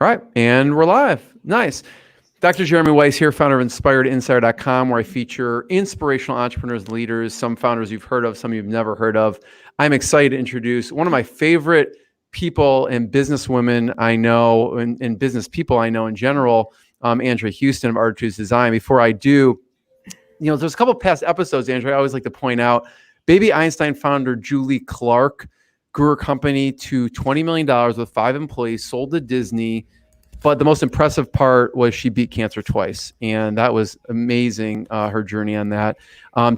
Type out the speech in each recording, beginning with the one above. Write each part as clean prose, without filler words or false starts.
All right, and we're live. Nice. Dr. Jeremy Weiss here, founder of InspiredInsider.com, where I feature inspirational entrepreneurs and leaders, some founders you've heard of, some you've never heard of. I'm excited to introduce one of my favorite people and businesswomen I know, and business people I know in general, Andrea Heuston of Artitudes Design. Before I do, there's a couple of past episodes, Andrea, I always like to point out, Baby Einstein founder Julie Clark grew her company to $20 million with 5 employees, sold to Disney. But the most impressive part was she beat cancer twice. And that was amazing, her journey on that.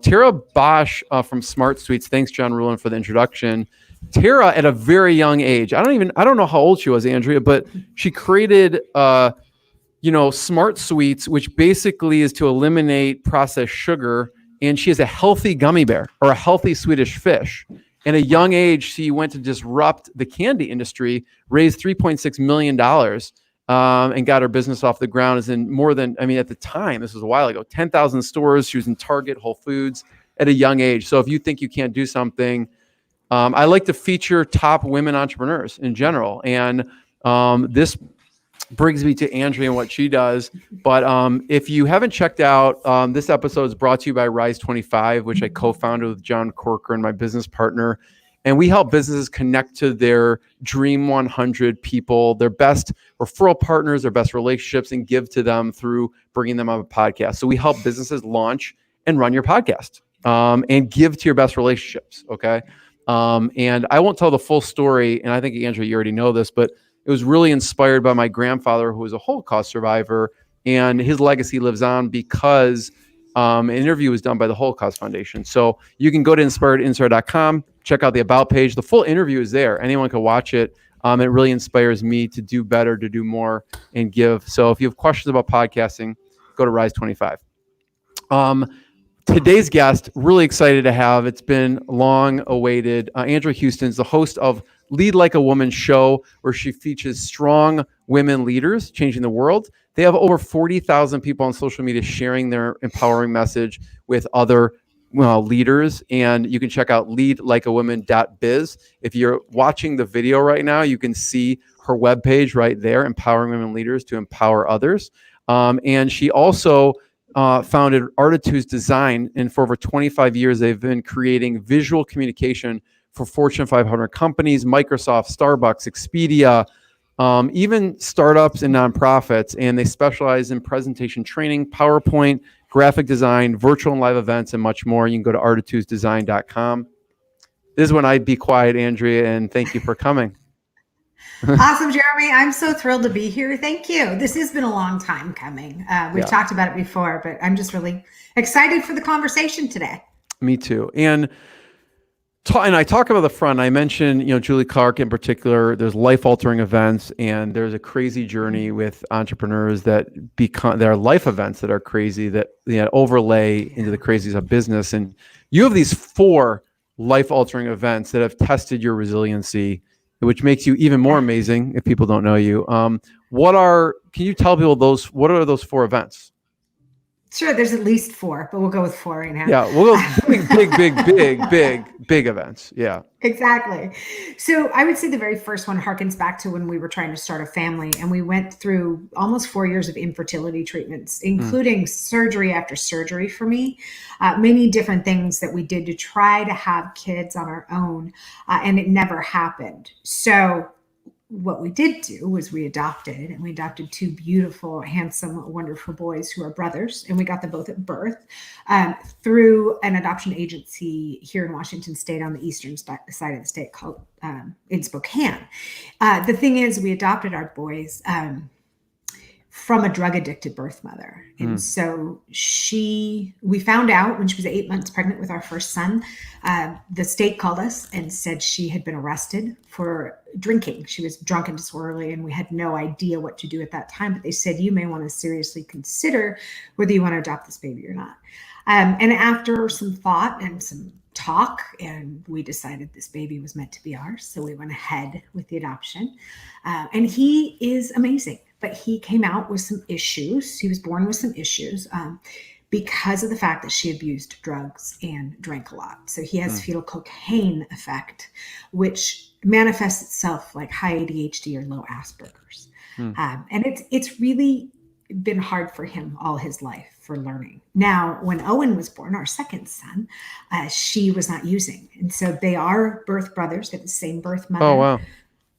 Tara Bosch from Smart Suites. Thanks, John Rulin, for the introduction. Tara, at a very young age, I don't know how old she was, Andrea, but she created, Smart Suites, which basically is to eliminate processed sugar. And she is a healthy gummy bear or a healthy Swedish fish. At a young age, she went to disrupt the candy industry, raised $3.6 million, and got her business off the ground. Is in more than, at the time, this was a while ago, 10,000 stores. She was in Target, Whole Foods at a young age. So if you think you can't do something, I like to feature top women entrepreneurs in general. And this brings me to Andrea and what she does. But if you haven't checked out, this episode is brought to you by Rise 25, which I co-founded with John Corcoran, my business partner. And we help businesses connect to their dream 100 people, their best referral partners, their best relationships, and give to them through bringing them on a podcast. So we help businesses launch and run your podcast, and give to your best relationships. Okay. And I won't tell the full story. And I think, Andrea, you already know this, but it was really inspired by my grandfather, who was a Holocaust survivor, and his legacy lives on because an interview was done by the Holocaust Foundation. So you can go to InspiredInsider.com, check out the About page. The full interview is there. Anyone can watch it. It really inspires me to do better, to do more, and give. So if you have questions about podcasting, go to Rise 25. Today's guest, really excited to have. It's been long awaited. Andrea Heuston is the host of Lead Like a Woman show, where she features strong women leaders changing the world. They have over 40,000 people on social media sharing their empowering message with other leaders. And you can check out leadlikeawoman.biz. If you're watching the video right now, you can see her webpage right there, empowering women leaders to empower others. And she also founded Artitudes Design. And for over 25 years, they've been creating visual communication for Fortune 500 companies, Microsoft, Starbucks, Expedia, even startups and nonprofits. And they specialize in presentation training, PowerPoint, graphic design, virtual and live events, and much more. You can go to artitudesdesign.com. This is when I'd be quiet, Andrea, and thank you for coming. Awesome, Jeremy. I'm so thrilled to be here. Thank you. This has been a long time coming. We've talked about it before, but I'm just really excited for the conversation today. Me too. And I talk about the front. I mentioned, Julie Clark in particular. There's life-altering events, and there's a crazy journey with entrepreneurs that there are life events that are crazy that overlay into the crazies of business. And you have these 4 life-altering events that have tested your resiliency, which makes you even more amazing if people don't know you. Can you tell people what are those 4 events? Sure, there's at least 4, but we'll go with 4 right now. Yeah, we'll go big events. Yeah. Exactly. So I would say the very first one harkens back to when we were trying to start a family, and we went through almost 4 years of infertility treatments, including surgery after surgery for me, many different things that we did to try to have kids on our own, and it never happened. So what we did do was we adopted 2 beautiful, handsome, wonderful boys who are brothers, and we got them both at birth through an adoption agency here in Washington State on the eastern side of the state called in Spokane. The thing is, we adopted our boys from a drug-addicted birth mother. And so we found out when she was 8 months pregnant with our first son, the state called us and said she had been arrested for drinking. She was drunk and disorderly, and we had no idea what to do at that time. But they said, you may want to seriously consider whether you want to adopt this baby or not. And after some thought and some talk, and we decided this baby was meant to be ours. So we went ahead with the adoption. And he is amazing. But he came out with some issues. He was born with some issues because of the fact that she abused drugs and drank a lot. So he has fetal cocaine effect, which manifests itself like high ADHD or low Asperger's. Hmm. And it's really been hard for him all his life for learning. Now, when Owen was born, our second son, she was not using. And so they are birth brothers. They have the same birth mother. Oh, wow.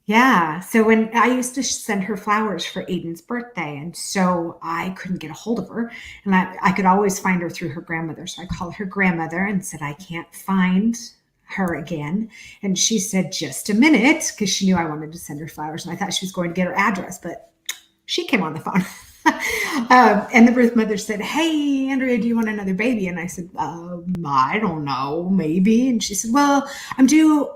Yeah. So when I used to send her flowers for Aiden's birthday, and so I couldn't get a hold of her, and I could always find her through her grandmother. So I called her grandmother and said, I can't find her again. And she said, just a minute, because she knew I wanted to send her flowers. And I thought she was going to get her address, but she came on the phone. And the birth mother said, hey, Andrea, do you want another baby? And I said, I don't know, maybe. And she said, well, I'm due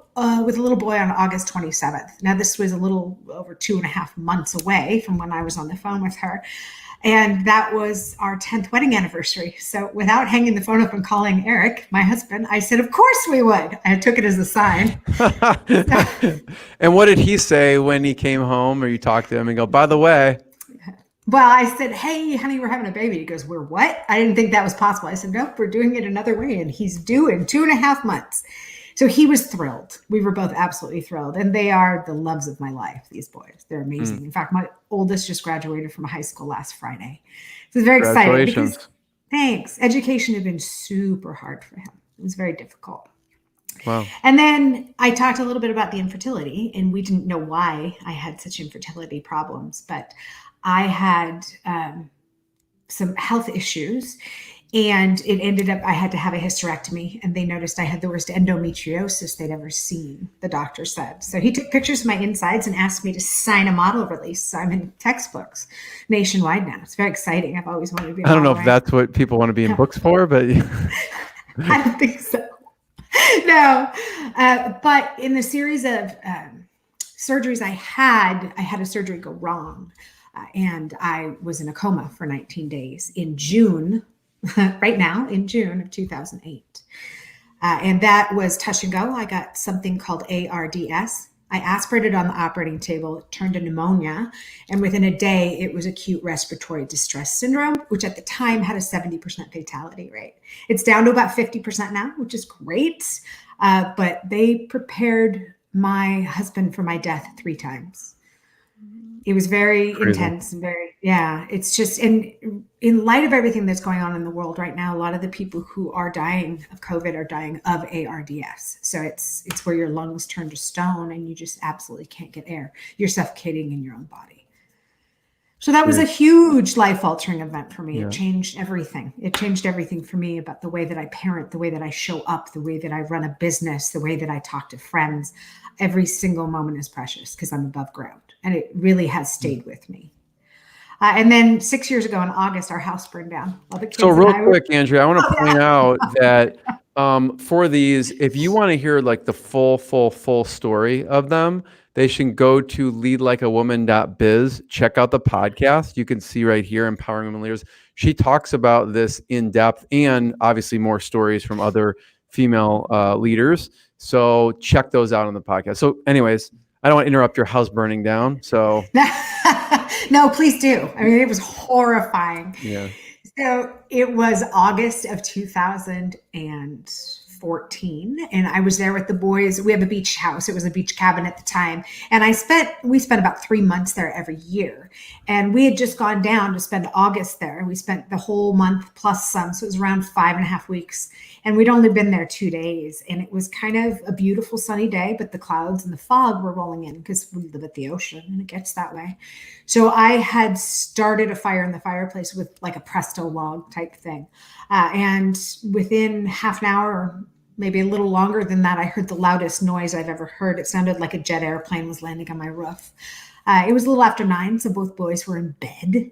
with a little boy on August 27th. Now, this was a little over 2.5 months away from when I was on the phone with her. And that was our 10th wedding anniversary. So without hanging the phone up and calling Eric, my husband, I said, of course we would. I took it as a sign. And what did he say when he came home, or you talked to him and go, by the way? Well, I said, hey, honey, we're having a baby. He goes, we're what? I didn't think that was possible. I said, nope, we're doing it another way. And he's due in 2.5 months. So he was thrilled. We were both absolutely thrilled. And they are the loves of my life, these boys. They're amazing. In fact, my oldest just graduated from high school last Friday. So it's very exciting. Because, thanks. Education had been super hard for him. It was very difficult. Wow. And then I talked a little bit about the infertility, and we didn't know why I had such infertility problems, but I had some health issues, and it ended up I had to have a hysterectomy, and they noticed I had the worst endometriosis they'd ever seen, the doctor said. So he took pictures of my insides and asked me to sign a model release. So I'm in textbooks nationwide now. It's very exciting. I've always wanted to be. I don't know if that's what people want to be in books for, but I don't think so. No, but in the series of surgeries I had a surgery go wrong. And I was in a coma for 19 days in June, right now, in June of 2008. And that was touch and go. I got something called ARDS. I aspirated on the operating table, it turned to pneumonia. And within a day, it was acute respiratory distress syndrome, which at the time had a 70% fatality rate. It's down to about 50% now, which is great. But they prepared my husband for my death 3 times. It was very intense and it's just in light of everything that's going on in the world right now, a lot of the people who are dying of COVID are dying of ARDS. So it's where your lungs turn to stone and you just absolutely can't get air. You're suffocating in your own body. So that was a huge life-altering event for me. Yeah. It changed everything. It changed everything for me about the way that I parent, the way that I show up, the way that I run a business, the way that I talk to friends. Every single moment is precious because I'm above ground. And it really has stayed with me. And then 6 years ago in August, our house burned down. So real quick, Andrea, I want to point out that for these, if you want to hear like the full story of them, they should go to leadlikeawoman.biz. Check out the podcast. You can see right here, Empowering Women Leaders. She talks about this in depth and obviously more stories from other female leaders. So check those out on the podcast. So anyways, I don't want to interrupt your house burning down. So no, please do. I mean, it was horrifying. Yeah. So it was August of 2014, and I was there with the boys. We have a beach house. It was a beach cabin at the time. And we spent about 3 months there every year. And we had just gone down to spend August there. We spent the whole month plus some. So it was around 5.5 weeks. And we'd only been there 2 days. And it was kind of a beautiful sunny day, but the clouds and the fog were rolling in because we live at the ocean and it gets that way. So I had started a fire in the fireplace with like a Presto log type thing. And within half an hour, or maybe a little longer than that, I heard the loudest noise I've ever heard. It sounded like a jet airplane was landing on my roof. It was a little after 9, so both boys were in bed.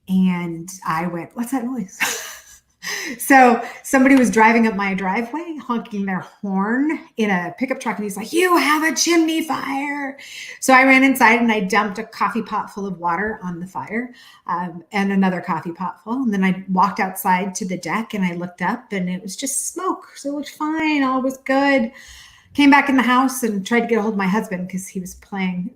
And I went, what's that noise? So somebody was driving up my driveway, honking their horn in a pickup truck. And he's like, you have a chimney fire. So I ran inside and I dumped a coffee pot full of water on the fire and another coffee pot full. And then I walked outside to the deck and I looked up and it was just smoke. So it was fine. All was good. Came back in the house and tried to get a hold of my husband because he was playing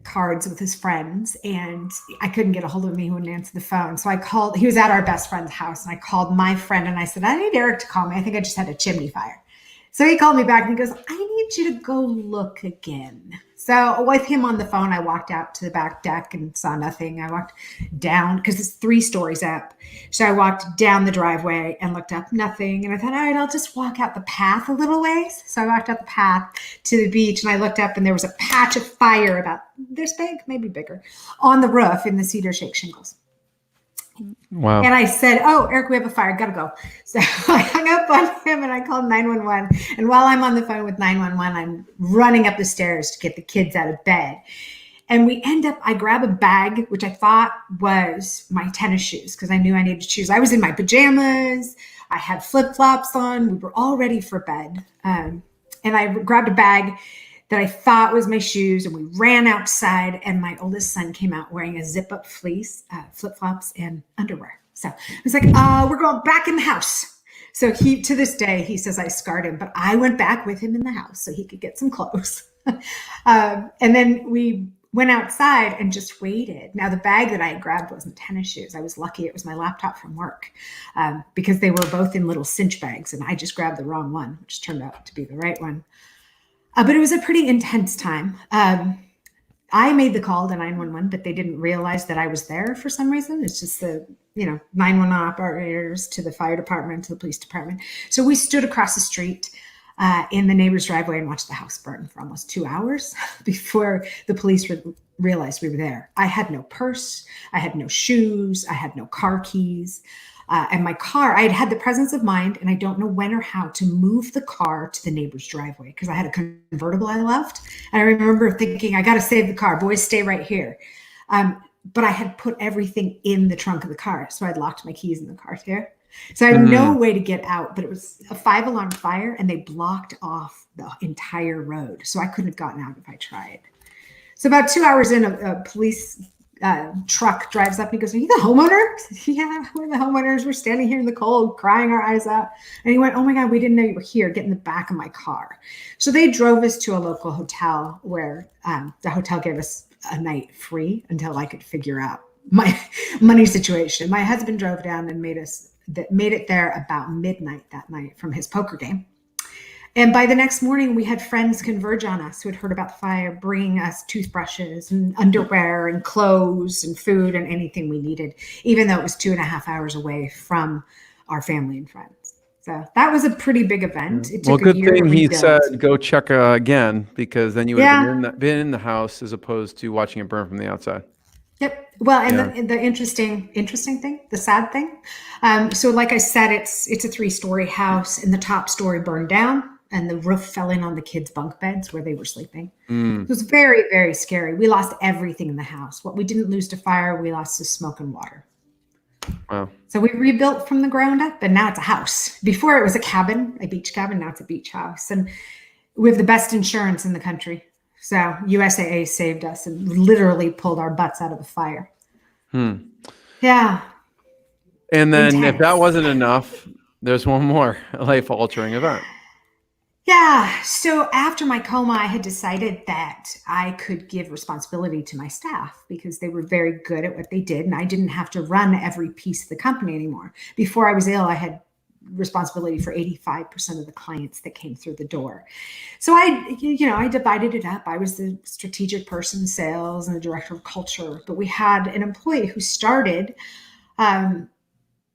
cards with his friends and I couldn't get a hold of him. He wouldn't answer the phone. So I called, he was at our best friend's house and I called my friend and I said, I need Eric to call me. I think I just had a chimney fire. So he called me back and he goes, I need you to go look again. So with him on the phone, I walked out to the back deck and saw nothing. I walked down because it's 3 stories up. So I walked down the driveway and looked up, nothing. And I thought, all right, I'll just walk out the path a little ways. So I walked out the path to the beach and I looked up and there was a patch of fire about this big, maybe bigger, on the roof in the cedar shake shingles. Wow. And I said, oh, Eric, we have a fire. Gotta go. So I hung up on him and I called 911. And while I'm on the phone with 911, I'm running up the stairs to get the kids out of bed. And I grab a bag, which I thought was my tennis shoes because I knew I needed shoes. I was in my pajamas. I had flip-flops on. We were all ready for bed. And I grabbed a bag that I thought was my shoes, and we ran outside, and my oldest son came out wearing a zip-up fleece, flip-flops, and underwear. So I was like, we're going back in the house. So to this day, he says I scarred him, but I went back with him in the house so he could get some clothes. And then we went outside and just waited. Now, the bag that I had grabbed wasn't tennis shoes. I was lucky it was my laptop from work because they were both in little cinch bags, and I just grabbed the wrong one, which turned out to be the right one. But it was a pretty intense time. I made the call to 911, but they didn't realize that I was there for some reason. It's just the 911 operators to the fire department, to the police department. So we stood across the street in the neighbor's driveway and watched the house burn for almost 2 hours before the police realized we were there. I had no purse. I had no shoes. I had no car keys. And my car, I had the presence of mind, and I don't know when or how to move the car to the neighbor's driveway because I had a convertible I loved. And I remember thinking, I got to save the car. Boys, stay right here. But I had put everything in the trunk of the car. So I'd locked my keys in the car too. So I had no way to get out, but it was a 5-alarm fire and they blocked off the entire road. So I couldn't have gotten out if I tried. So about 2 hours in, a police truck drives up and he goes, are you the homeowner? Yeah, we're the homeowners. We're standing here in the cold, crying our eyes out. And he went, oh my God, we didn't know you were here. Get in the back of my car. So they drove us to a local hotel where the hotel gave us a night free until I could figure out my money situation. My husband drove down and made it there about midnight that night from his poker game. And by the next morning, we had friends converge on us who had heard about the fire, bringing us toothbrushes and underwear and clothes and food and anything we needed, even though it was 2.5 hours away from our family and friends. So that was a pretty big event. It took good a year thing to he rebuild. said go check again, because then you would have been in the house as opposed to watching it burn from the outside. Yep. Well, and the interesting thing, the sad thing. So like I said, it's a 3-story house, and the top story burned down and the roof fell in on the kids' bunk beds where they were sleeping. It was very, very scary. We lost everything in the house. What we didn't lose to fire, we lost to smoke and water. Wow. So we rebuilt from the ground up, and now it's a house. Before it was a cabin, a beach cabin. Now it's a beach house. And we have the best insurance in the country. So USAA saved us and literally pulled our butts out of the fire. Yeah. And then Intense. if that wasn't enough, there's one more life-altering event. Yeah. So after my coma, I had decided that I could give responsibility to my staff because they were very good at what they did. And I didn't have to run every piece of the company anymore. Before I was ill, I had responsibility for 85% of the clients that came through the door. So I divided it up. I was the strategic person, sales, and the director of culture. But we had an employee who started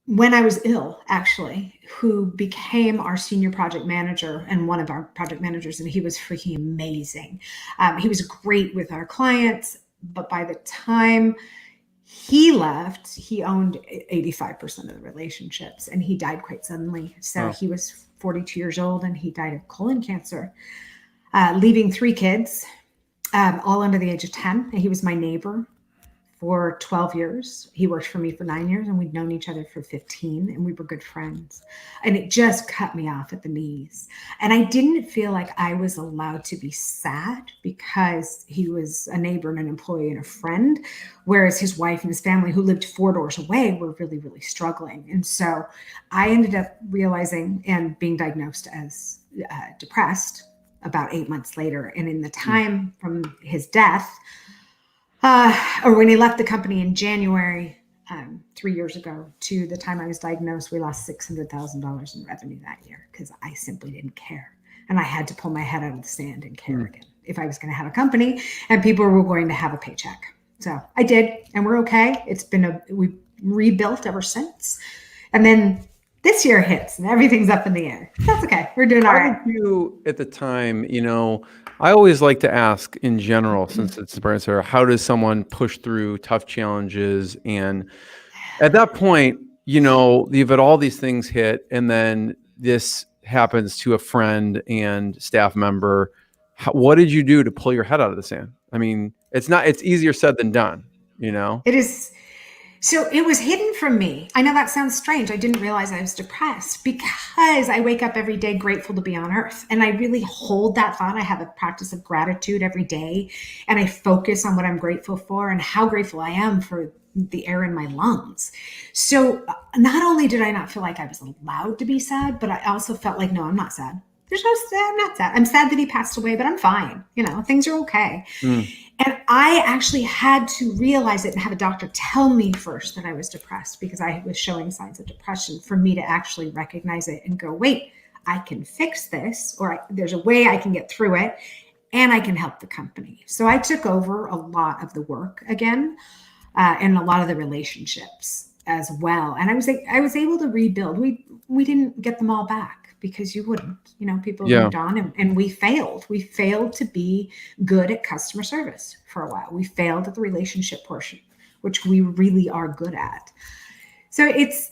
when I was ill, actually, who became our senior project manager and one of our project managers, and he was freaking amazing. He was great with our clients, but by the time he left, he owned 85% of the relationships, and he died quite suddenly. So He was 42 years old, and he died of colon cancer, leaving 3 kids, all under the age of 10. And he was my neighbor for 12 years. He worked for me for 9 years, and we'd known each other for 15, and we were good friends. And it just cut me off at the knees. And I didn't feel like I was allowed to be sad because he was a neighbor and an employee and a friend, whereas his wife and his family, who lived 4 doors away, were really, really struggling. And so I ended up realizing and being diagnosed as depressed about 8 months later. And in the time from his death, or when he left the company in January 3 years ago to the time I was diagnosed, we lost $600,000 in revenue that year because I simply didn't care. and I had to pull my head out of the sand and care again if I was going to have a company and people were going to have a paycheck. So I did, and we're okay. We rebuilt ever since. And then this year hits and everything's up in the air. That's okay. We're doing all right. How did you, at the time, I always like to ask in general, since it's the answer, how does someone push through tough challenges? And at that point, you've had all these things hit, and then this happens to a friend and staff member. What did you do to pull your head out of the sand? I mean, it's easier said than done, It is. So it was hidden from me. I know that sounds strange. I didn't realize I was depressed because I wake up every day grateful to be on earth. And I really hold that thought. I have a practice of gratitude every day. And I focus on what I'm grateful for and how grateful I am for the air in my lungs. So not only did I not feel like I was allowed to be sad, but I also felt like, no, I'm not sad. I'm not sad. I'm sad that he passed away, but I'm fine. Things are okay. And I actually had to realize it and have a doctor tell me first that I was depressed because I was showing signs of depression for me to actually recognize it and go, wait, I can fix this, or there's a way I can get through it and I can help the company. So I took over a lot of the work again and a lot of the relationships as well. And I was able to rebuild. We didn't get them all back because you wouldn't, people moved on and we failed. We failed to be good at customer service for a while. We failed at the relationship portion, which we really are good at. So it's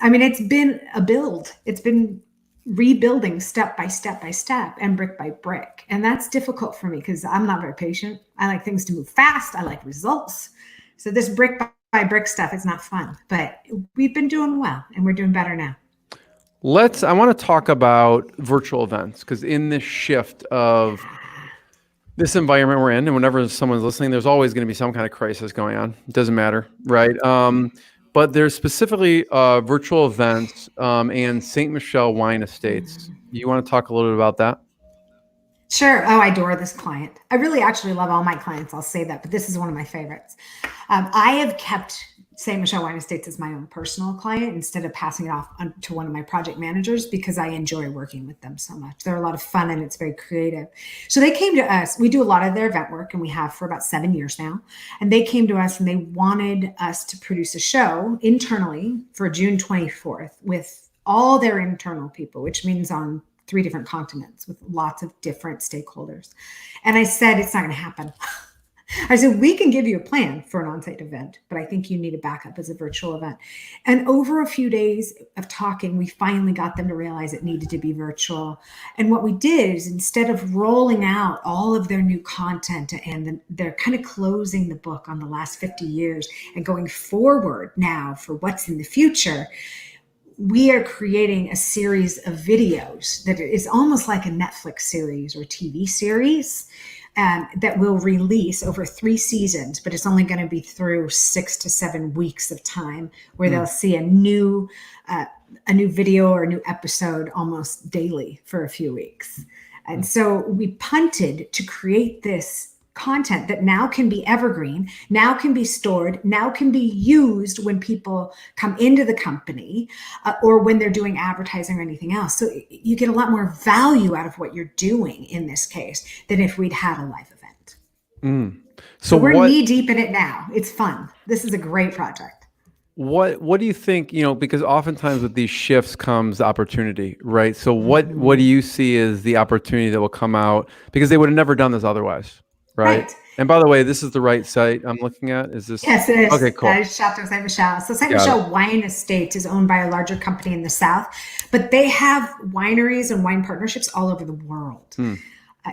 been a build. It's been rebuilding step by step by step and brick by brick. And that's difficult for me because I'm not very patient. I like things to move fast. I like results. So this brick by brick stuff is not fun, but we've been doing well and we're doing better now. I want to talk about virtual events, because in this shift of this environment we're in, and whenever someone's listening, there's always going to be some kind of crisis going on. It doesn't matter, right? But there's specifically virtual events and St. Michelle Wine Estates. You want to talk a little bit about that? Sure. Oh, I adore this client. I really actually love all my clients. I'll say that, but this is one of my favorites. I have kept St. Michelle Wine Estates as my own personal client instead of passing it off to one of my project managers because I enjoy working with them so much. They're a lot of fun and it's very creative. So they came to us. We do a lot of their event work and we have for about 7 years now. And they came to us and they wanted us to produce a show internally for June 24th with all their internal people, which means on 3 different continents with lots of different stakeholders. And I said, it's not going to happen. I said, we can give you a plan for an on-site event, but I think you need a backup as a virtual event. And over a few days of talking, we finally got them to realize it needed to be virtual. And what we did is instead of rolling out all of their new content and they're kind of closing the book on the last 50 years and going forward now for what's in the future, we are creating a series of videos that is almost like a Netflix series or TV series that will release over 3 seasons, but it's only going to be through 6 to 7 weeks of time where they'll see a new video or a new episode almost daily for a few weeks. And so we punted to create this content that now can be evergreen, now can be stored, now can be used when people come into the company or when they're doing advertising or anything else. So you get a lot more value out of what you're doing in this case than if we'd had a live event. So we're knee deep in it now. It's fun. This is a great project. What do you think, because oftentimes with these shifts comes opportunity, right? So what do you see as the opportunity that will come out, because they would have never done this otherwise? Right. And by the way, this is the right site I'm looking at. Is this? Yes, it is. Okay, cool. That is Chateau St. Michelle. So St. Michelle Wine Estate is owned by a larger company in the South, but they have wineries and wine partnerships all over the world.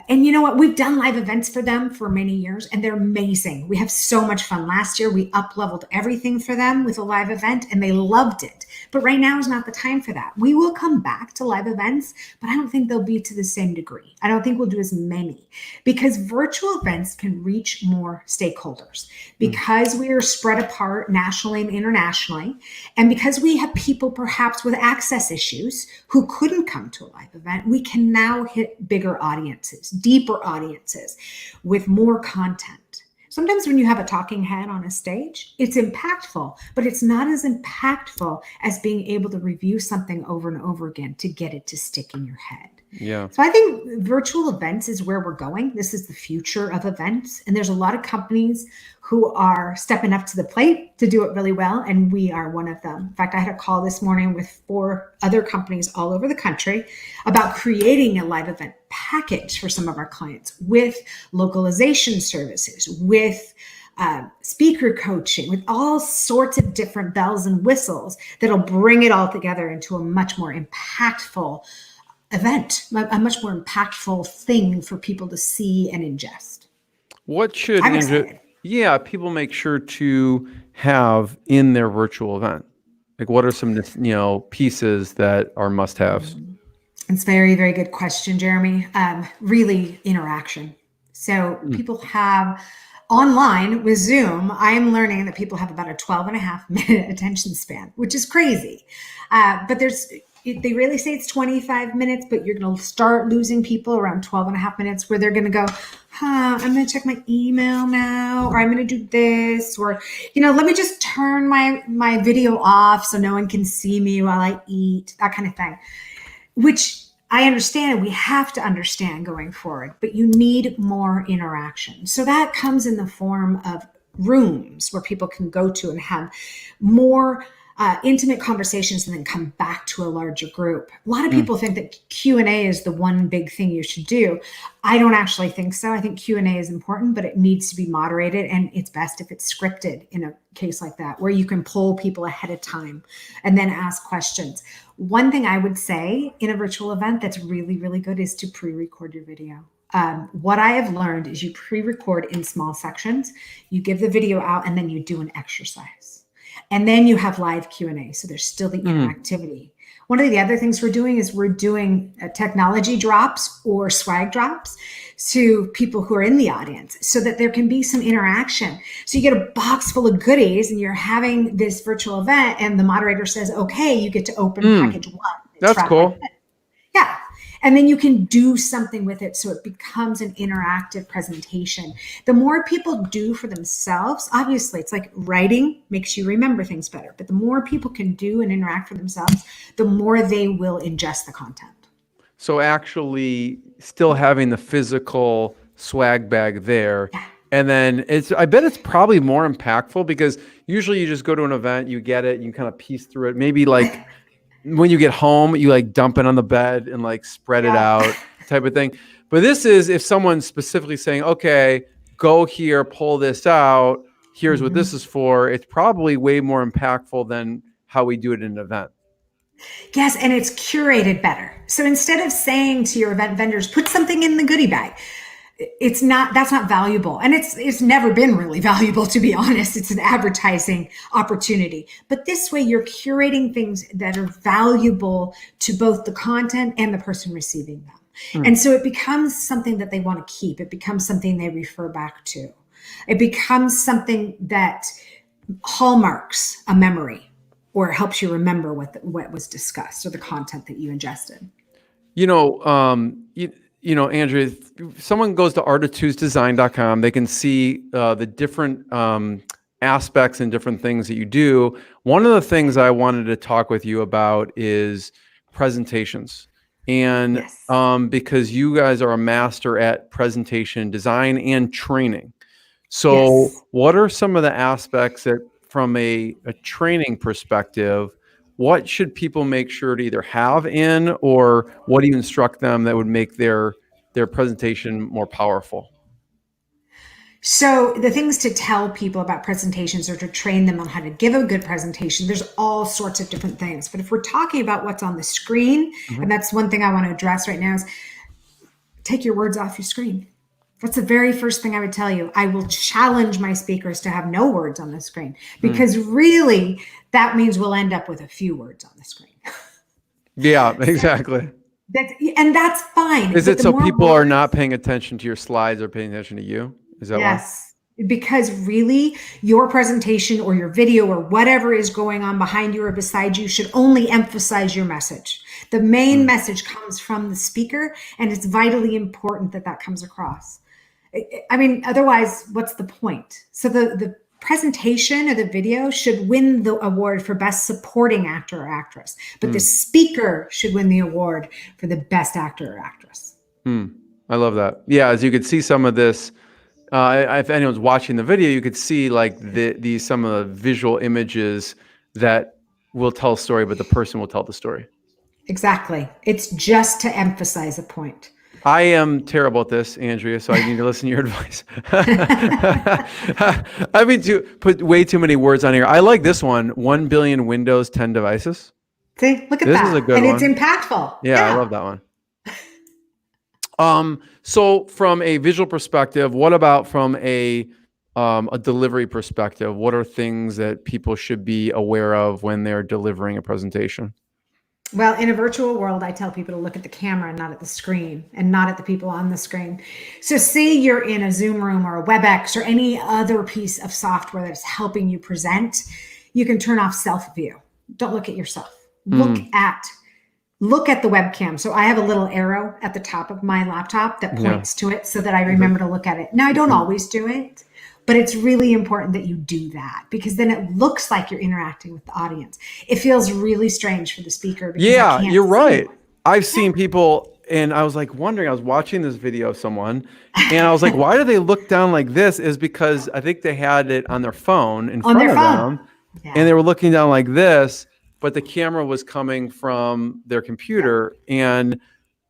And you know what? We've done live events for them for many years, and they're amazing. We have so much fun. Last year, we up-leveled everything for them with a live event, and they loved it. But right now is not the time for that. We will come back to live events, but I don't think they'll be to the same degree. I don't think we'll do as many because virtual events can reach more stakeholders because we are spread apart nationally and internationally. And because we have people perhaps with access issues who couldn't come to a live event, we can now hit bigger audiences, deeper audiences with more content. Sometimes when you have a talking head on a stage, it's impactful, but it's not as impactful as being able to review something over and over again to get it to stick in your head. Yeah. So I think virtual events is where we're going. This is the future of events. And there's a lot of companies who are stepping up to the plate to do it really well. And we are one of them. In fact, I had a call this morning with 4 other companies all over the country about creating a live event package for some of our clients with localization services, with speaker coaching, with all sorts of different bells and whistles that'll bring it all together into a much more impactful event, a much more impactful thing for people to see and ingest. What should I'm excited. people make sure to have in their virtual event? Like, what are some, pieces that are must-haves? It's a very, very good question, Jeremy. Really interaction. So people have online with Zoom, I'm learning that people have about a 12 and a half minute attention span, which is crazy. But they really say it's 25 minutes, but you're going to start losing people around 12 and a half minutes where they're going to go, I'm going to check my email now, or I'm going to do this, or, let me just turn my video off so no one can see me while I eat, that kind of thing, which I understand we have to understand going forward, but you need more interaction. So that comes in the form of rooms where people can go to and have more intimate conversations and then come back to a larger group. A lot of people think that Q&A is the one big thing you should do. I don't actually think so. I think Q&A is important, but it needs to be moderated, and it's best if it's scripted in a case like that, where you can poll people ahead of time and then ask questions. One thing I would say in a virtual event that's really, really good is to pre-record your video. What I have learned is you pre-record in small sections, you give the video out, and then you do an exercise. And then you have live Q&A. So there's still the interactivity. One of the other things we're doing technology drops or swag drops to people who are in the audience so that there can be some interaction. So you get a box full of goodies and you're having this virtual event and the moderator says, okay, you get to open package 1. That's cool. Yeah. And then you can do something with it so it becomes an interactive presentation. The more people do for themselves, obviously it's like writing makes you remember things better, but the more people can do and interact for themselves, the more they will ingest the content. So actually still having the physical swag bag there. Yeah. And then I bet it's probably more impactful because usually you just go to an event, you get it, you kind of piece through it. Maybe like when you get home, you like dump it on the bed and like spread it out type of thing. But this is if someone's specifically saying, okay, go here, pull this out. Here's what this is for. It's probably way more impactful than how we do it in an event. Yes, and it's curated better. So instead of saying to your event vendors, put something in the goodie bag, that's not valuable. And it's never been really valuable, to be honest. It's an advertising opportunity. But this way you're curating things that are valuable to both the content and the person receiving them. And so it becomes something that they want to keep. It becomes something they refer back to. It becomes something that hallmarks a memory or helps you remember what was discussed or the content that you ingested. Andrea, if someone goes to artitudesdesign.com, they can see the different aspects and different things that you do. One of the things I wanted to talk with you about is presentations. And because you guys are a master at presentation design and training. So what are some of the aspects that from a training perspective, what should people make sure to either have in, or what do you instruct them that would make their presentation more powerful? So the things to tell people about presentations or to train them on how to give a good presentation, there's all sorts of different things. But if we're talking about what's on the screen, and that's one thing I want to address right now, is take your words off your screen. That's the very first thing I would tell you. I will challenge my speakers to have no words on the screen because really that means we'll end up with a few words on the screen. Yeah, exactly. And that's fine. Is it so people are not paying attention to your slides or paying attention to you? Is that yes. Because really your presentation or your video or whatever is going on behind you or beside you should only emphasize your message. The main message comes from the speaker, and it's vitally important that that comes across. I mean, otherwise, what's the point? So the presentation or the video should win the award for best supporting actor or actress, but the speaker should win the award for the best actor or actress. I love that. Yeah, as you could see some of this, if anyone's watching the video, you could see like these some of the visual images that will tell a story, but the person will tell the story. Exactly. It's just to emphasize a point. I am terrible at this, Andrea, so I need to listen to your advice. I mean, to put way too many words on here. I like this one, 1 billion Windows 10 devices. See, look at This that. is a good and one. It's impactful. Yeah, I love that one. So from a visual perspective, what about from a delivery perspective? What are things that people should be aware of when they're delivering a presentation? Well, in a virtual world, I tell people to look at the camera and not at the screen and not at the people on the screen. So say you're in a Zoom room or a WebEx or any other piece of software that's helping you present, you can turn off self view. Don't look at yourself. Look at the webcam. So I have a little arrow at the top of my laptop that points to it so that I remember to look at it. Now, I don't always do it, but it's really important that you do that because then it looks like you're interacting with the audience. It feels really strange for the speaker. Yeah, you're right. I've seen people, and I was like wondering, I was watching this video of someone, and I was like, why do they look down like this? Is because I think they had it on their phone in front of them, and they were looking down like this, but the camera was coming from their computer, and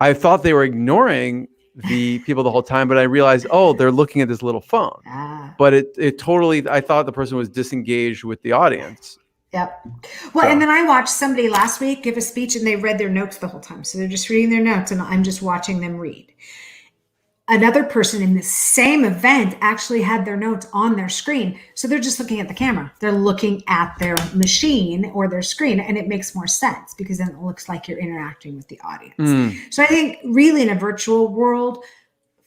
I thought they were ignoring the people the whole time, but I realized, oh, they're looking at this little phone. But it totally, I thought the person was disengaged with the audience. Yep. Well, and then I watched somebody last week give a speech and they read their notes the whole time. So they're just reading their notes and I'm just watching them read. Another person in the same event actually had their notes on their screen. So they're just looking at the camera. They're looking at their machine or their screen, and it makes more sense because then it looks like you're interacting with the audience. So I think really in a virtual world,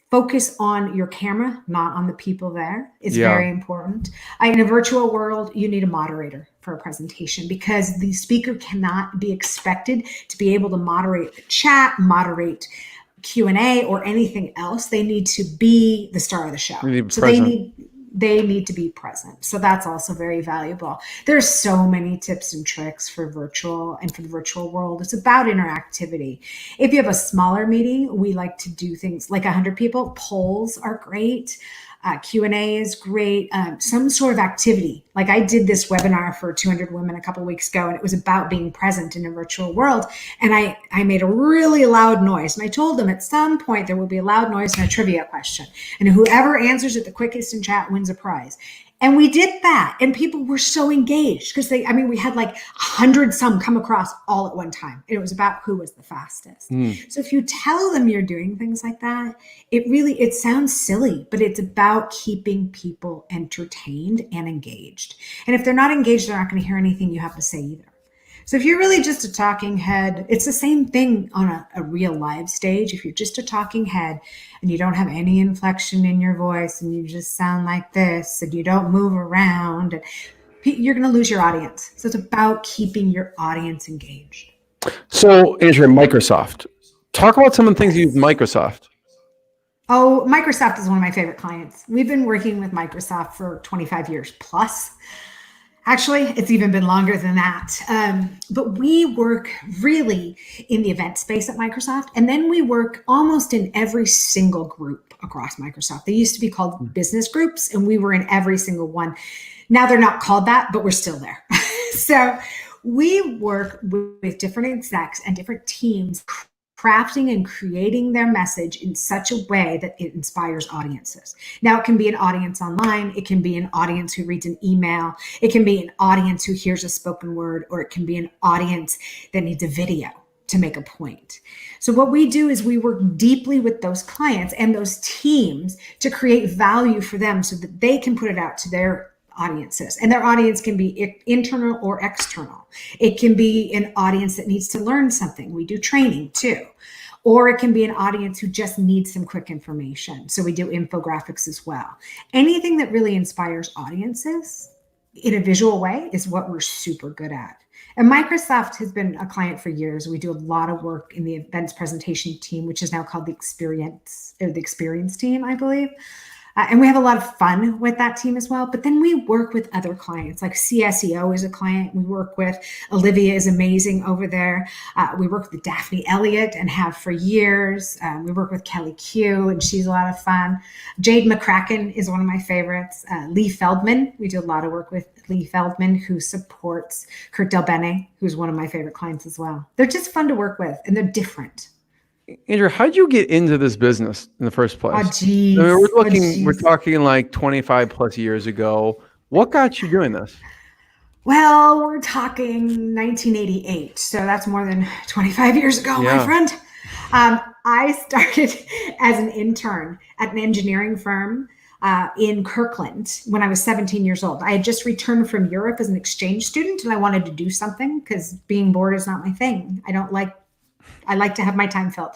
focus on your camera, not on the people there. It's very important. In a virtual world, you need a moderator for a presentation because the speaker cannot be expected to be able to moderate the chat, moderate Q&A or anything else. They need to be the star of the show. So they need to be present. So that's also very valuable. There's so many tips and tricks for virtual and for the virtual world. It's about interactivity. If you have a smaller meeting, we like to do things like 100 people. Polls are great. Q&A is great. Some sort of activity. Like I did this webinar for 200 women a couple of weeks ago, and it was about being present in a virtual world. And I made a really loud noise. And I told them at some point there will be a loud noise and a trivia question. And whoever answers it the quickest in chat wins a prize. And we did that. And people were so engaged because we had like 100 some come across all at one time. It was about who was the fastest. So if you tell them you're doing things like that, it sounds silly, but it's about keeping people entertained and engaged. And if they're not engaged, they're not going to hear anything you have to say either. So if you're really just a talking head, it's the same thing on a real live stage. If you're just a talking head and you don't have any inflection in your voice and you just sound like this and you don't move around, you're going to lose your audience. So it's about keeping your audience engaged. So Andrea, Microsoft. Talk about some of the things you use Microsoft. Oh, Microsoft is one of my favorite clients. We've been working with Microsoft for 25 years plus. Actually, it's even been longer than that. But we work really in the event space at Microsoft. And then we work almost in every single group across Microsoft. They used to be called business groups, and we were in every single one. Now they're not called that, but we're still there. So we work with different execs and different teams crafting and creating their message in such a way that it inspires audiences. Now, it can be an audience online. It can be an audience who reads an email. It can be an audience who hears a spoken word, or it can be an audience that needs a video to make a point. So what we do is we work deeply with those clients and those teams to create value for them so that they can put it out to their audiences. And their audience can be internal or external. It can be an audience that needs to learn something. We do training too. Or it can be an audience who just needs some quick information. So we do infographics as well. Anything that really inspires audiences in a visual way is what we're super good at. And Microsoft has been a client for years. We do a lot of work in the events presentation team, which is now called the experience team, I believe. And we have a lot of fun with that team as well. But then we work with other clients, like CSEO is a client we work with. Olivia is amazing over there. We work with Daphne Elliott and have for years. We work with Kelly Q, and she's a lot of fun. Jade McCracken is one of my favorites. Lee Feldman, we do a lot of work with Lee Feldman, who supports Kurt Del Bene, who's one of my favorite clients as well. They're just fun to work with, and they're different. Andrea, how did you get into this business in the first place? Oh, geez. I mean, we're talking like 25 plus years ago. What got you doing this? Well, we're talking 1988. So that's more than 25 years ago, my friend. I started as an intern at an engineering firm in Kirkland when I was 17 years old. I had just returned from Europe as an exchange student, and I wanted to do something because being bored is not my thing. I like to have my time filled.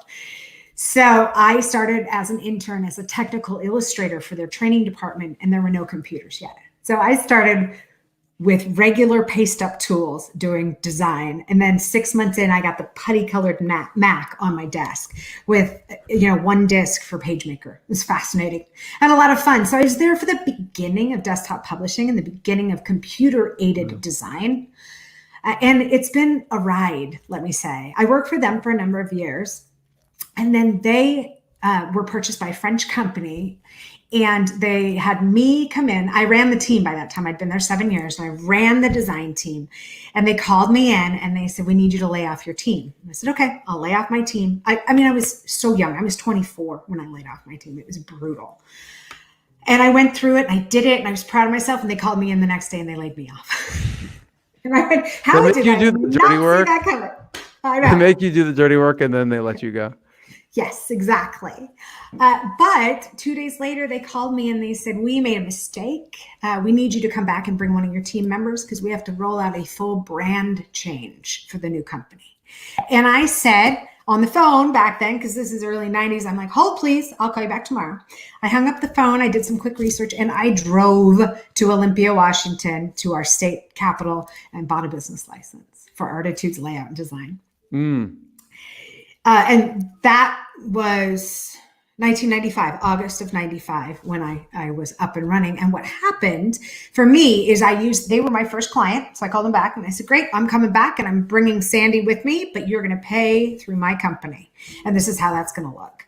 So I started as an intern as a technical illustrator for their training department, and there were no computers yet. So I started with regular paste up tools doing design. And then 6 months in, I got the putty colored Mac on my desk with, one disk for PageMaker. It was fascinating and a lot of fun. So I was there for the beginning of desktop publishing and the beginning of computer aided design. And it's been a ride, let me say. I worked for them for a number of years, and then they were purchased by a French company, and they had me come in. I ran the team by that time. I'd been there 7 years, and I ran the design team. And they called me in, and they said, "We need you to lay off your team." And I said, "Okay, I'll lay off my team." I mean, I was so young. I was 24 when I laid off my team. It was brutal. And I went through it, and I did it, and I was proud of myself, and they called me in the next day, and they laid me off. And I went, how did I do the dirty work? See that coming? I know. They make you do the dirty work, and then they let you go. Yes, exactly. But 2 days later, they called me and they said, "We made a mistake. We need you to come back and bring one of your team members because we have to roll out a full brand change for the new company." And I said on the phone back then, because this is early 90s, I'm like, "Hold, please. I'll call you back tomorrow." I hung up the phone. I did some quick research, and I drove to Olympia, Washington, to our state capitol and bought a business license for Artitudes Layout and Design. And that was 1995, August of 95, when I was up and running. And what happened for me is they were my first client. So I called them back and I said, "Great, I'm coming back and I'm bringing Sandy with me, but you're going to pay through my company. And this is how that's going to look."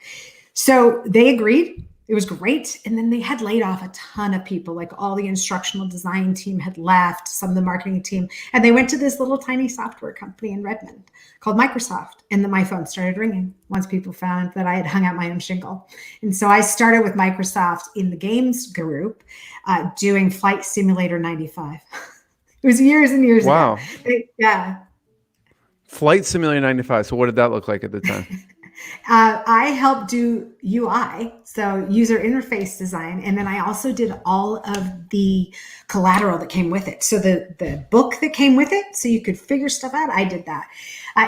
So they agreed. It was great. And then they had laid off a ton of people, like all the instructional design team had left, some of the marketing team, and they went to this little tiny software company in Redmond called Microsoft. And then my phone started ringing once people found that I had hung out my own shingle. And so I started with Microsoft in the games group doing Flight Simulator 95. It was years and years ago. Yeah. Flight Simulator 95. So what did that look like at the time? I helped do UI, so user interface design. And then I also did all of the collateral that came with it. So the book that came with it, so you could figure stuff out, I did that.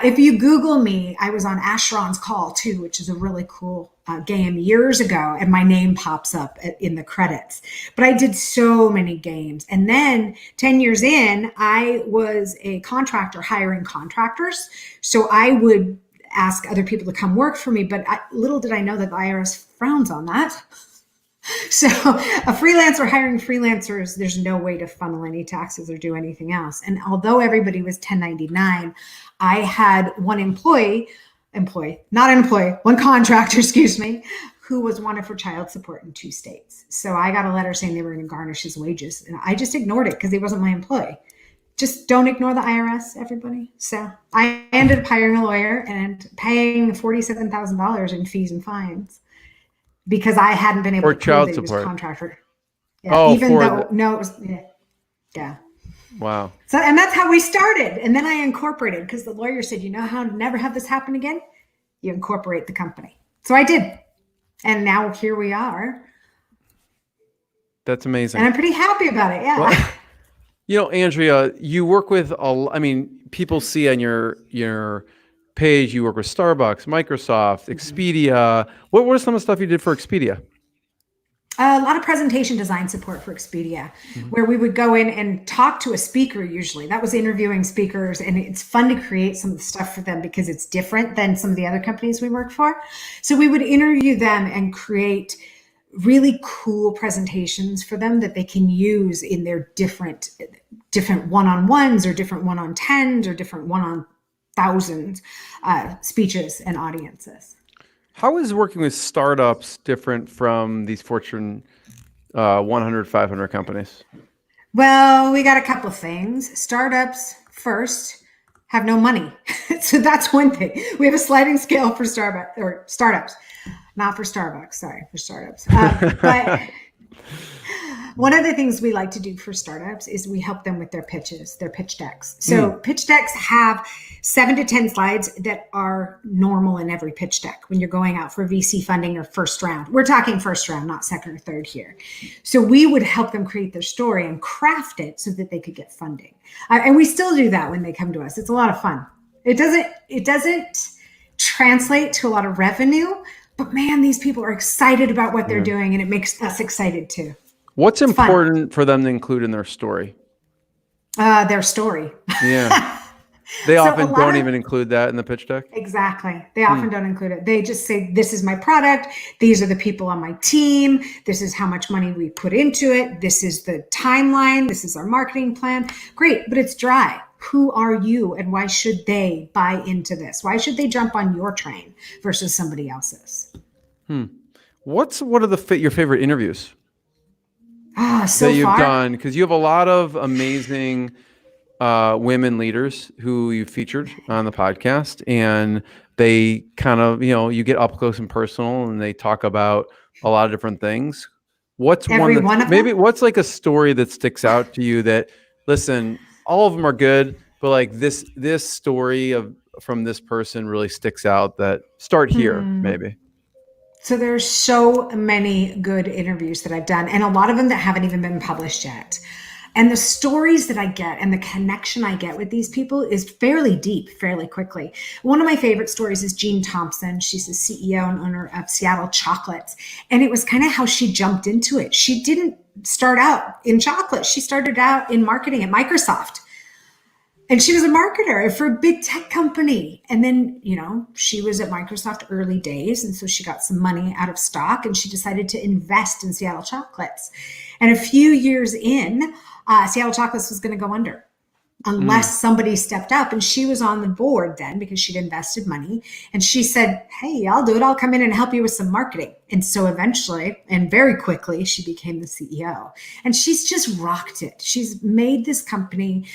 If you Google me, I was on Asheron's Call too, which is a really cool game years ago. And my name pops up in the credits. But I did so many games. And then 10 years in, I was a contractor hiring contractors. So I would ask other people to come work for me, but little did I know that the IRS frowns on that. So a freelancer hiring freelancers, there's no way to funnel any taxes or do anything else. And although everybody was 1099, I had one one contractor, who was wanted for child support in 2 states. So I got a letter saying they were going to garnish his wages. And I just ignored it because he wasn't my employee. Just don't ignore the IRS, everybody. So I ended up hiring a lawyer and paying $47,000 in fees and fines because I hadn't been able to prove that he was a contractor. Yeah, it was, yeah. Wow. So, and that's how we started. And then I incorporated because the lawyer said, "You know how to never have this happen again? You incorporate the company." So I did. And now here we are. That's amazing. And I'm pretty happy about it. Yeah. Well, Andrea, you work with people see on your page, you work with Starbucks, Microsoft, Expedia. What were some of the stuff you did for Expedia? A lot of presentation design support for Expedia, where we would go in and talk to a speaker usually. That was interviewing speakers, and it's fun to create some of the stuff for them because it's different than some of the other companies we work for. So we would interview them and create really cool presentations for them that they can use in their different one-on-ones or different one-on-tens or different one-on-thousands speeches and audiences. How is working with startups different from these Fortune 100, 500 companies? Well, we got a couple of things. Startups first have no money. So that's one thing. We have a sliding scale for startups, not for Starbucks. Sorry, for startups. But one of the things we like to do for startups is we help them with their pitches, their pitch decks. So pitch decks have 7 to 10 slides that are normal in every pitch deck when you're going out for VC funding or first round. We're talking first round, not second or third here. So we would help them create their story and craft it so that they could get funding. And we still do that when they come to us. It's a lot of fun. It doesn't translate to a lot of revenue, but man, these people are excited about what they're doing, and it makes us excited too. What's important for them to include in their story? Their story. Yeah. They often don't even include that in the pitch deck. Exactly. They often don't include it. They just say, this is my product. These are the people on my team. This is how much money we put into it. This is the timeline. This is our marketing plan. Great, but it's dry. Who are you and why should they buy into this? Why should they jump on your train versus somebody else's? What are your favorite interviews? So that you've far, done? Because you have a lot of amazing women leaders who you featured on the podcast, and they kind of, you get up close and personal, and they talk about a lot of different things. What's what's like a story that sticks out to you that, listen, all of them are good, but like this story from this person really sticks out, that start here, maybe. So there's so many good interviews that I've done, and a lot of them that haven't even been published yet. And the stories that I get and the connection I get with these people is fairly deep, fairly quickly. One of my favorite stories is Jean Thompson. She's the CEO and owner of Seattle Chocolates. And it was kind of how she jumped into it. She didn't start out in chocolate. She started out in marketing at Microsoft. And she was a marketer for a big tech company. And then, she was at Microsoft early days. And so she got some money out of stock and she decided to invest in Seattle Chocolates. And a few years in, Seattle Chocolates was going to go under unless somebody stepped up. And she was on the board then because she'd invested money. And she said, hey, I'll do it. I'll come in and help you with some marketing. And so eventually, and very quickly, she became the CEO. And she's just rocked it. She's made this company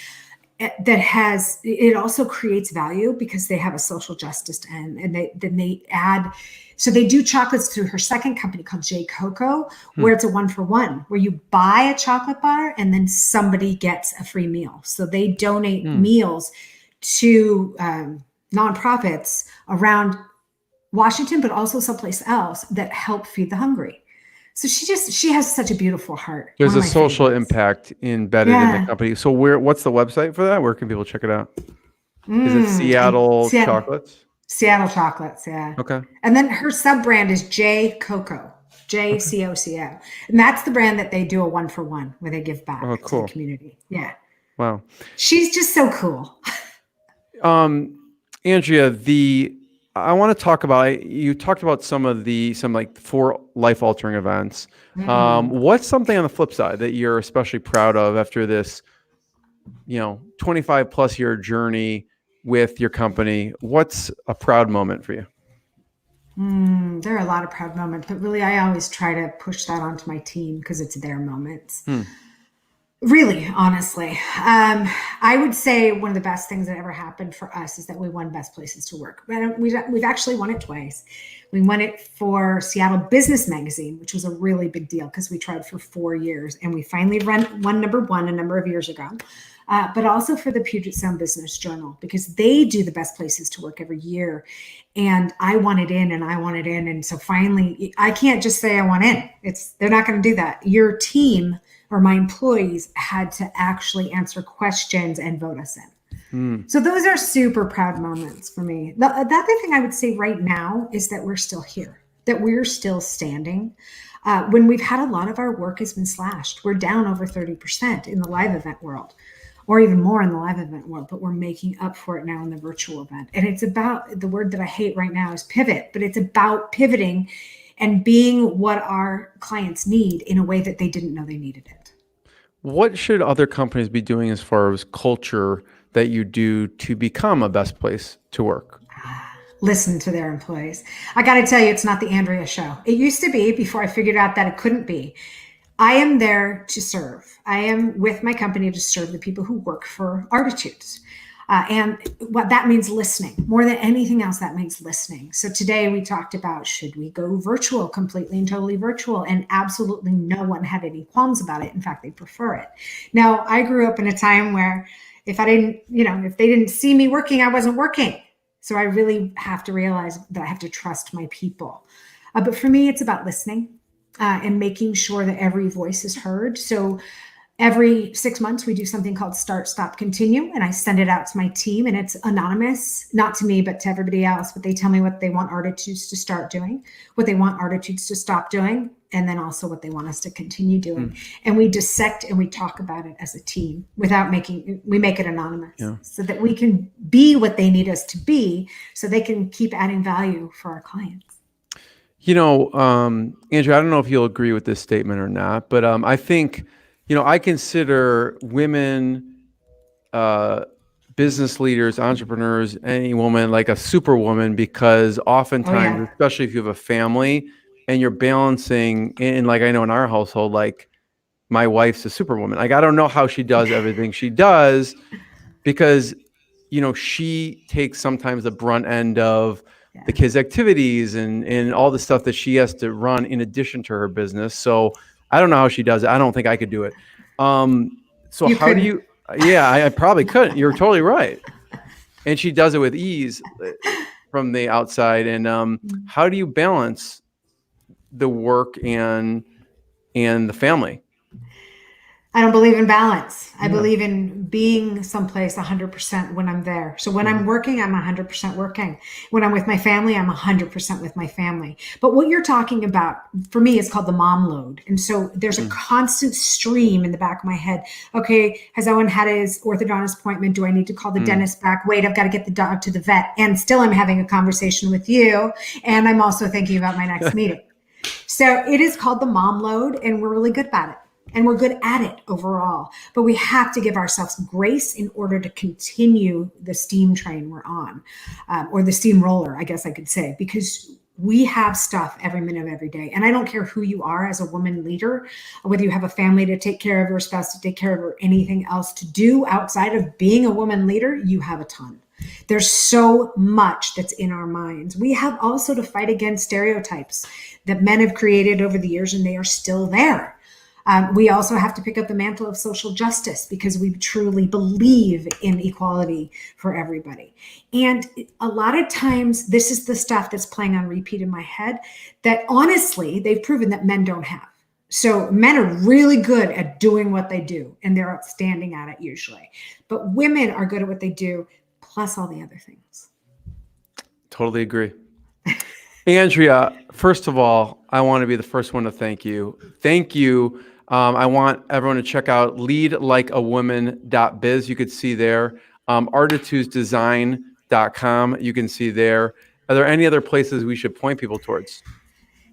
that it also creates value because they have a social justice end, and they add, so they do chocolates through her second company called J Coco, where it's a 1-for-1, where you buy a chocolate bar and then somebody gets a free meal. So they donate meals to nonprofits around Washington, but also someplace else that help feed the hungry. So she has such a beautiful heart. There's a social impact embedded in the company. So what's the website for that? Where can people check it out? Is it Seattle Chocolates? Seattle Chocolates, yeah. Okay. And then her sub brand is J Coco, JCOCO. And that's the brand that they do a 1-for-1 where they give back to the community. Yeah. Wow. She's just so cool. Andrea, I want to talk about, you talked about some like 4 life-altering events. What's something on the flip side that you're especially proud of after this, 25 plus year journey with your company? What's a proud moment for you? There are a lot of proud moments, but really I always try to push that onto my team because it's their moments. Really, honestly. I would say one of the best things that ever happened for us is that we won Best Places to Work. We've actually won it twice. We won it for Seattle Business Magazine, which was a really big deal because we tried for 4 years and we finally won number 1 a number of years ago. But also for the Puget Sound Business Journal, because they do the Best Places to Work every year. And I want it in and I want it in. And so finally, I can't just say I want in. They're not going to do that. Your team or my employees had to actually answer questions and vote us in. So those are super proud moments for me. The other thing I would say right now is that we're still here, that we're still standing. When we've had a lot of our work has been slashed. We're down over 30% in the live event world, or even more in the live event world, but we're making up for it now in the virtual event. And it's about, the word that I hate right now is pivot, but it's about pivoting and being what our clients need in a way that they didn't know they needed it. What should other companies be doing as far as culture that you do to become a best place to work? Listen to their employees. I got to tell you, it's not the Andrea show. It used to be before I figured out that it couldn't be. I am there to serve. I am with my company to serve the people who work for Artitudes. And what that means, listening. More than anything else, that means listening. So today we talked about, should we go virtual, completely and totally virtual? And absolutely no one had any qualms about it. In fact, they prefer it. Now, I grew up in a time where if they didn't see me working, I wasn't working. So I really have to realize that I have to trust my people. But for me, it's about listening and making sure that every voice is heard. So every 6 months, we do something called Start, Stop, Continue, and I send it out to my team, and it's anonymous, not to me, but to everybody else. But they tell me what they want Artitudes to start doing, what they want Artitudes to stop doing, and then also what they want us to continue doing. And we dissect and we talk about it as a team we make it anonymous so that we can be what they need us to be so they can keep adding value for our clients. Andrew, I don't know if you'll agree with this statement or not, but I think, I consider women, business leaders, entrepreneurs, any woman like a superwoman, because oftentimes, especially if you have a family and you're balancing, and like I know in our household, like my wife's a superwoman. Like I don't know how she does everything she does because, she takes sometimes the brunt end of the kids' activities and all the stuff that she has to run in addition to her business. So I don't know how she does it. I don't think I could do it. So how do you, I probably couldn't. You're totally right. And she does it with ease from the outside. And how do you balance the work and the family? I don't believe in balance. I believe in being someplace 100% when I'm there. So when I'm working, I'm 100% working. When I'm with my family, I'm 100% with my family. But what you're talking about, for me, is called the mom load. And so there's a constant stream in the back of my head. Okay, has Owen had his orthodontist appointment? Do I need to call the dentist back? Wait, I've got to get the dog to the vet. And still I'm having a conversation with you. And I'm also thinking about my next meeting. So it is called the mom load, and we're really good at it. And we're good at it overall, but we have to give ourselves grace in order to continue the steam train we're on, or the steamroller, I guess I could say, because we have stuff every minute of every day. And I don't care who you are as a woman leader, whether you have a family to take care of, or a spouse to take care of, or anything else to do outside of being a woman leader, you have a ton. There's so much that's in our minds. We have also to fight against stereotypes that men have created over the years, and they are still there. We also have to pick up the mantle of social justice because we truly believe in equality for everybody. And a lot of times, this is the stuff that's playing on repeat in my head that honestly, they've proven that men don't have. So men are really good at doing what they do, and they're outstanding at it usually. But women are good at what they do, plus all the other things. Totally agree. Andrea, first of all, I want to be the first one to thank you. Thank you. I want everyone to check out leadlikeawoman.biz. You could see there. Artitudesdesign.com. You can see there. Are there any other places we should point people towards?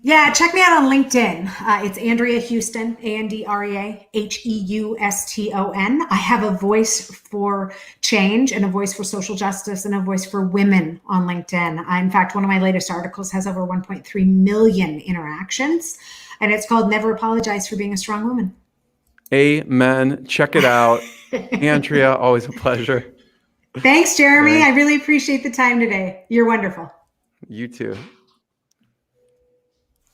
Yeah, check me out on LinkedIn. It's Andrea Heuston, Andrea Heuston. I have a voice for change and a voice for social justice and a voice for women on LinkedIn. In fact, one of my latest articles has over 1.3 million interactions, and it's called Never Apologize for Being a Strong Woman. Amen. Check it out. Andrea, always a pleasure. Thanks, Jeremy. I really appreciate the time today. You're wonderful. You too.